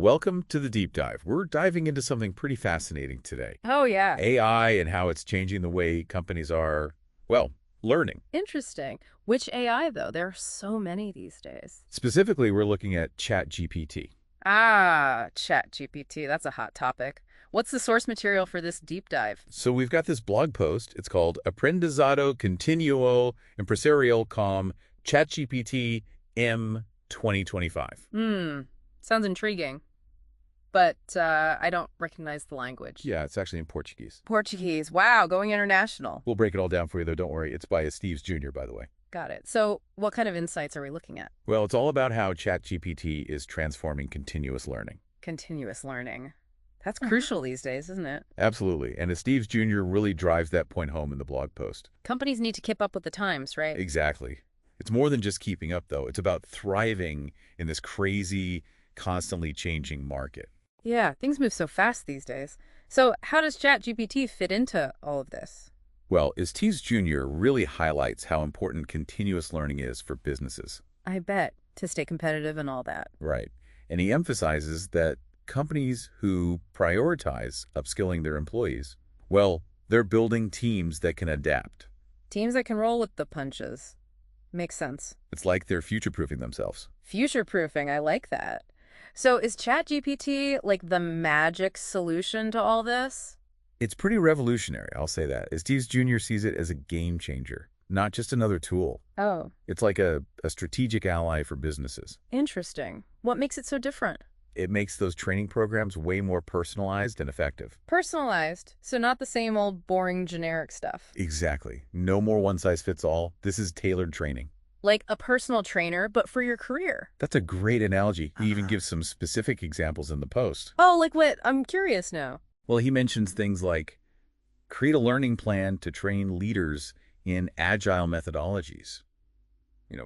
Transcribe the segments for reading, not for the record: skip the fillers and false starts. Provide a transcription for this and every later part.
Welcome to the deep dive. We're diving into something pretty fascinating today. Oh, yeah. AI and how it's changing the way companies are, well, learning. Interesting. Which AI, though? There are so many these days. Specifically, we're looking at ChatGPT. ChatGPT. That's a hot topic. What's the source material for this deep dive? So we've got this blog post. It's called Aprendizado Continuo Empresarial com ChatGPT M 2025. Sounds intriguing. But I don't recognize the language. Yeah, it's actually in Portuguese. Portuguese. Wow, going international. We'll break it all down for you, though. Don't worry. It's by Steve's Jr., by the way. Got it. So what kind of insights are we looking at? Well, it's all about how ChatGPT is transforming continuous learning. Continuous learning. That's crucial these days, isn't it? Absolutely. And Steve's Jr. really drives that point home in the blog post. Companies need to keep up with the times, right? Exactly. It's more than just keeping up, though. It's about thriving in this crazy, constantly changing market. Yeah, things move so fast these days. So how does ChatGPT fit into all of this? Well, Steve's Jr. really highlights how important continuous learning is for businesses. I bet, to stay competitive and all that. Right. And he emphasizes that companies who prioritize upskilling their employees, well, they're building teams that can adapt. Teams that can roll with the punches. Makes sense. It's like they're future-proofing themselves. Future-proofing, I like that. So is ChatGPT like the magic solution to all this? It's pretty revolutionary, I'll say that. Steve's Jr. sees it as a game changer, not just another tool. Oh, It's like a strategic ally for businesses. interesting. What makes it so different? It makes those training programs way more personalized and effective. Personalized, so not the same old boring generic stuff. Exactly. No more one-size-fits-all. This is tailored training. Like a personal trainer, but for your career. That's a great analogy. He even gives some specific examples in the post. Oh, like what? I'm curious now. Well, he mentions things like create a learning plan to train leaders in agile methodologies.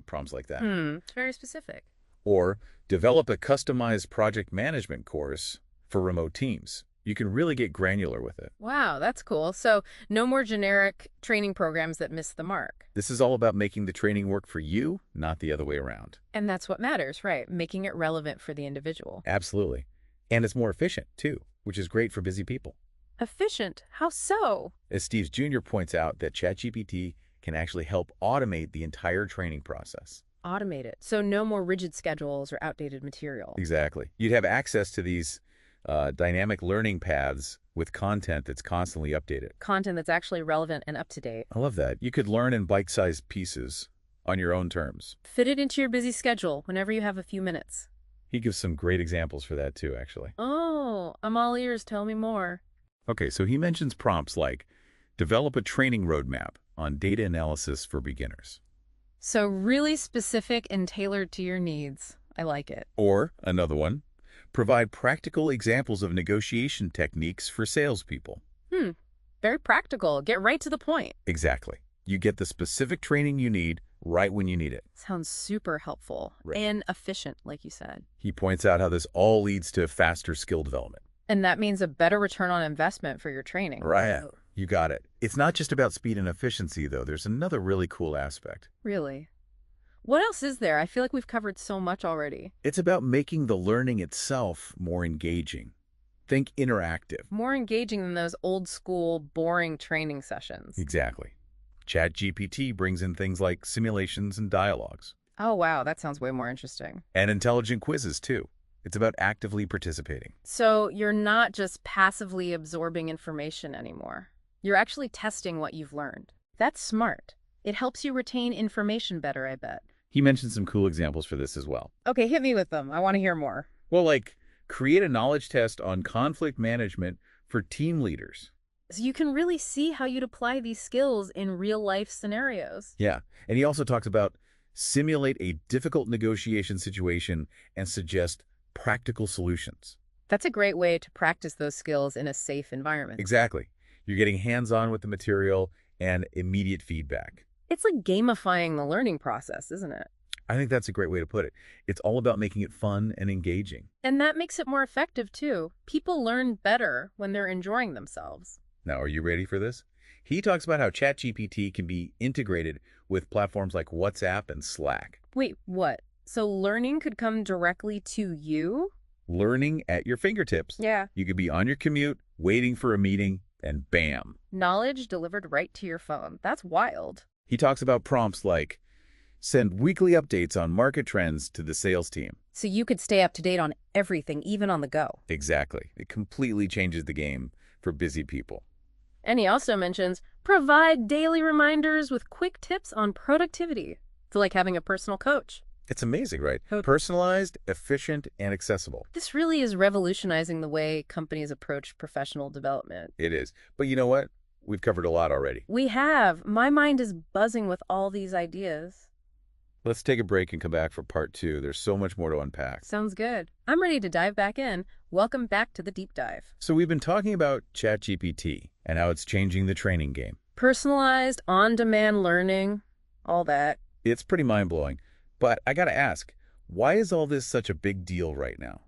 Prompts like that. It's very specific. Or develop a customized project management course for remote teams. You can really get granular with it. Wow, that's cool. So no more generic training programs that miss the mark. This is all about making the training work for you, not the other way around. And that's what matters, right? Making it relevant for the individual. Absolutely. And it's more efficient, too, which is great for busy people. Efficient? How so? As Steve Jr. points out, that ChatGPT can actually help automate the entire training process. Automate it. So no more rigid schedules or outdated material. Exactly. You'd have access to these dynamic learning paths with content that's constantly updated. Content that's actually relevant and up to date. I love that. You could learn in bite-sized pieces on your own terms. Fit it into your busy schedule whenever you have a few minutes. He gives some great examples for that too, actually. Oh, I'm all ears. Tell me more. Okay, so he mentions prompts like develop a training roadmap on data analysis for beginners. So really specific and tailored to your needs. I like it. Or another one, provide practical examples of negotiation techniques for salespeople. Very practical. Get right to the point. Exactly. You get the specific training you need right when you need it. Sounds super helpful Right. and efficient, like you said. He points out how this all leads to faster skill development. And that means a better return on investment for your training. Right. You got it. It's not just about speed and efficiency, though. There's another really cool aspect. Really? What else is there? I feel like we've covered so much already. It's about making the learning itself more engaging. Think interactive. More engaging than those old school, boring training sessions. Exactly. ChatGPT brings in things like simulations and dialogues. Oh, wow. That sounds way more interesting. And intelligent quizzes, too. It's about actively participating. So you're not just passively absorbing information anymore. You're actually testing what you've learned. That's smart. It helps you retain information better, I bet. He mentioned some cool examples for this as well. Okay, hit me with them. I want to hear more. Well, like create a knowledge test on conflict management for team leaders. So you can really see how you'd apply these skills in real-life scenarios. Yeah. And he also talks about simulate a difficult negotiation situation and suggest practical solutions. That's a great way to practice those skills in a safe environment. Exactly. You're getting hands-on with the material and immediate feedback. It's like gamifying the learning process, isn't it? I think that's a great way to put it. It's all about making it fun and engaging. And that makes it more effective, too. People learn better when they're enjoying themselves. Now, are you ready for this? He talks about how ChatGPT can be integrated with platforms like WhatsApp and Slack. Wait, what? So learning could come directly to you? Learning at your fingertips. Yeah. You could be on your commute, waiting for a meeting, and bam. Knowledge delivered right to your phone. That's wild. He talks about prompts like, send weekly updates on market trends to the sales team. So you could stay up to date on everything, even on the go. Exactly. It completely changes the game for busy people. And he also mentions provide daily reminders with quick tips on productivity. It's like having a personal coach. It's amazing, right? Totally. Personalized, efficient, and accessible. This really is revolutionizing the way companies approach professional development. It is. But you know what? We've covered a lot already. We have. My mind is buzzing with all these ideas. Let's take a break and come back for part 2. There's so much more to unpack. Sounds good. I'm ready to dive back in. Welcome back to the deep dive. So we've been talking about ChatGPT and how it's changing the training game. Personalized, on-demand learning, all that. It's pretty mind-blowing. But I gotta ask, why is all this such a big deal right now?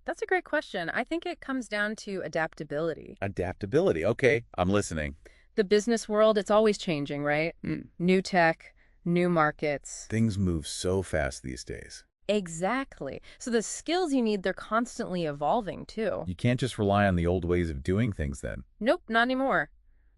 That's a great question. I think it comes down to adaptability. Adaptability. Okay, I'm listening. The business world, it's always changing, right? New tech, new markets. Things move so fast these days. Exactly. So the skills you need, they're constantly evolving, too. You can't just rely on the old ways of doing things then. Nope, not anymore.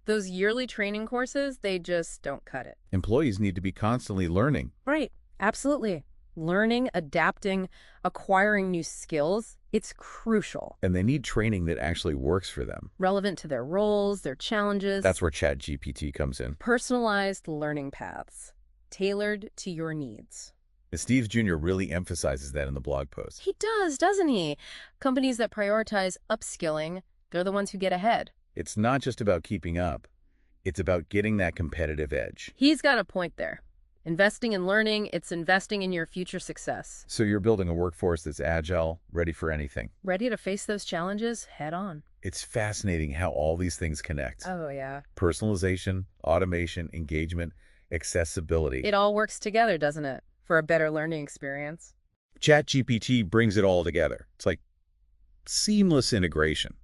Those yearly training courses, they just don't cut it. Employees need to be constantly learning. Right. Absolutely. Learning, adapting, acquiring new skills, it's crucial. And they need training that actually works for them. Relevant to their roles, their challenges. That's where ChatGPT comes in. Personalized learning paths, tailored to your needs. Steve Jr. really emphasizes that in the blog post. He does, doesn't he? Companies that prioritize upskilling, they're the ones who get ahead. It's not just about keeping up. It's about getting that competitive edge. He's got a point there. Investing in learning, it's investing in your future success. So you're building a workforce that's agile, ready for anything. Ready to face those challenges head on. It's fascinating how all these things connect. Oh, yeah. Personalization, automation, engagement, accessibility. It all works together, doesn't it? For a better learning experience. ChatGPT brings it all together. It's like seamless integration.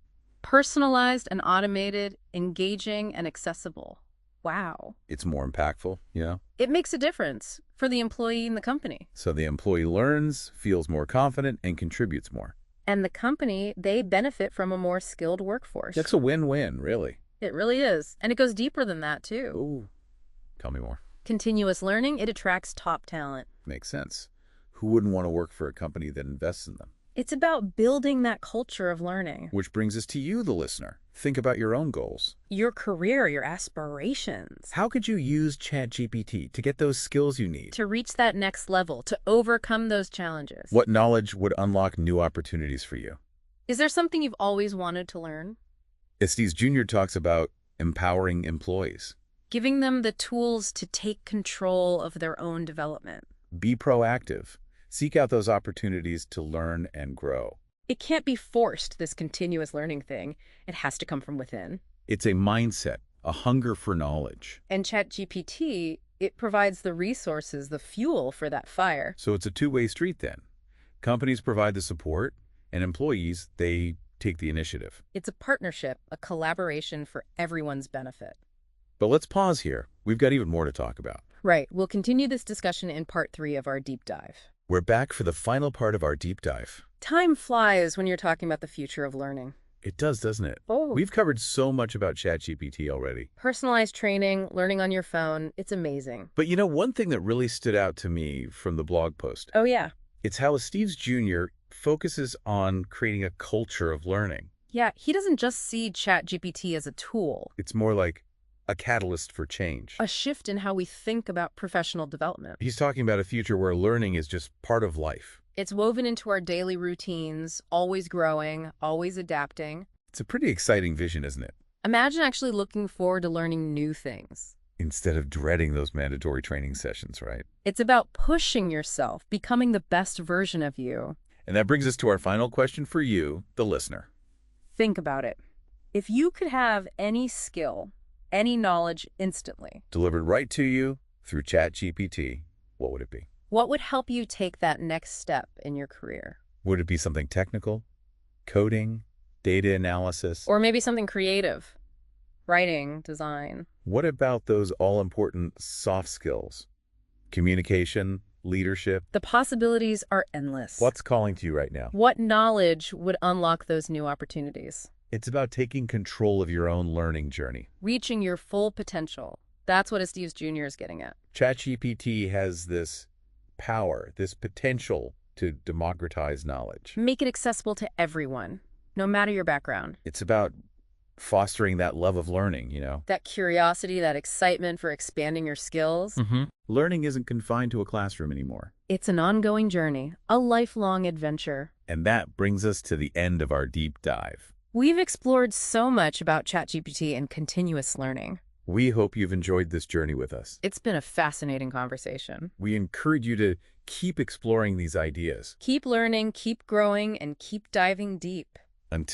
Personalized and automated, engaging and accessible. Wow. It's more impactful, you know? It makes a difference for the employee and the company. So the employee learns, feels more confident, and contributes more. And the company, they benefit from a more skilled workforce. That's a win-win, really. It really is. And it goes deeper than that, too. Ooh, tell me more. Continuous learning, it attracts top talent. Makes sense. Who wouldn't want to work for a company that invests in them? It's about building that culture of learning. Which brings us to you, the listener. Think about your own goals. Your career, your aspirations. How could you use ChatGPT to get those skills you need? To reach that next level, to overcome those challenges. What knowledge would unlock new opportunities for you? Is there something you've always wanted to learn? Estes Jr. talks about empowering employees. Giving them the tools to take control of their own development. Be proactive. Seek out those opportunities to learn and grow. It can't be forced, this continuous learning thing. It has to come from within. It's a mindset, a hunger for knowledge. And ChatGPT, it provides the resources, the fuel for that fire. So it's a two-way street then. Companies provide the support, and employees, they take the initiative. It's a partnership, a collaboration for everyone's benefit. But let's pause here. We've got even more to talk about. Right. We'll continue this discussion in part 3 of our deep dive. We're back for the final part of our deep dive. Time flies when you're talking about the future of learning. It does, doesn't it? Oh. We've covered so much about ChatGPT already. Personalized training, learning on your phone, it's amazing. But you know, one thing that really stood out to me from the blog post, Oh, yeah. it's how Steve Jr. focuses on creating a culture of learning. Yeah, he doesn't just see ChatGPT as a tool. It's more like a catalyst for change. A shift in how we think about professional development. He's talking about a future where learning is just part of life. It's woven into our daily routines, always growing, always adapting. It's a pretty exciting vision, isn't it? Imagine actually looking forward to learning new things. Instead of dreading those mandatory training sessions, right? It's about pushing yourself, becoming the best version of you. And that brings us to our final question for you, the listener. Think about it. If you could have any skill, any knowledge instantly, Delivered right to you through ChatGPT, what would it be? what would help you take that next step in your career? Would it be something technical, coding, data analysis? Or maybe something creative, writing, design. What about those all-important soft skills? Communication, leadership. The possibilities are endless. What's calling to you right now? What knowledge would unlock those new opportunities? It's about taking control of your own learning journey. Reaching your full potential. That's what Steve Jr. is getting at. ChatGPT has this power, this potential to democratize knowledge. Make it accessible to everyone, no matter your background. It's about fostering that love of learning, That curiosity, that excitement for expanding your skills. Learning isn't confined to a classroom anymore. It's an ongoing journey, a lifelong adventure. And that brings us to the end of our deep dive. We've explored so much about ChatGPT and continuous learning. We hope you've enjoyed this journey with us. It's been a fascinating conversation. We encourage you to keep exploring these ideas. Keep learning, keep growing, and keep diving deep. Until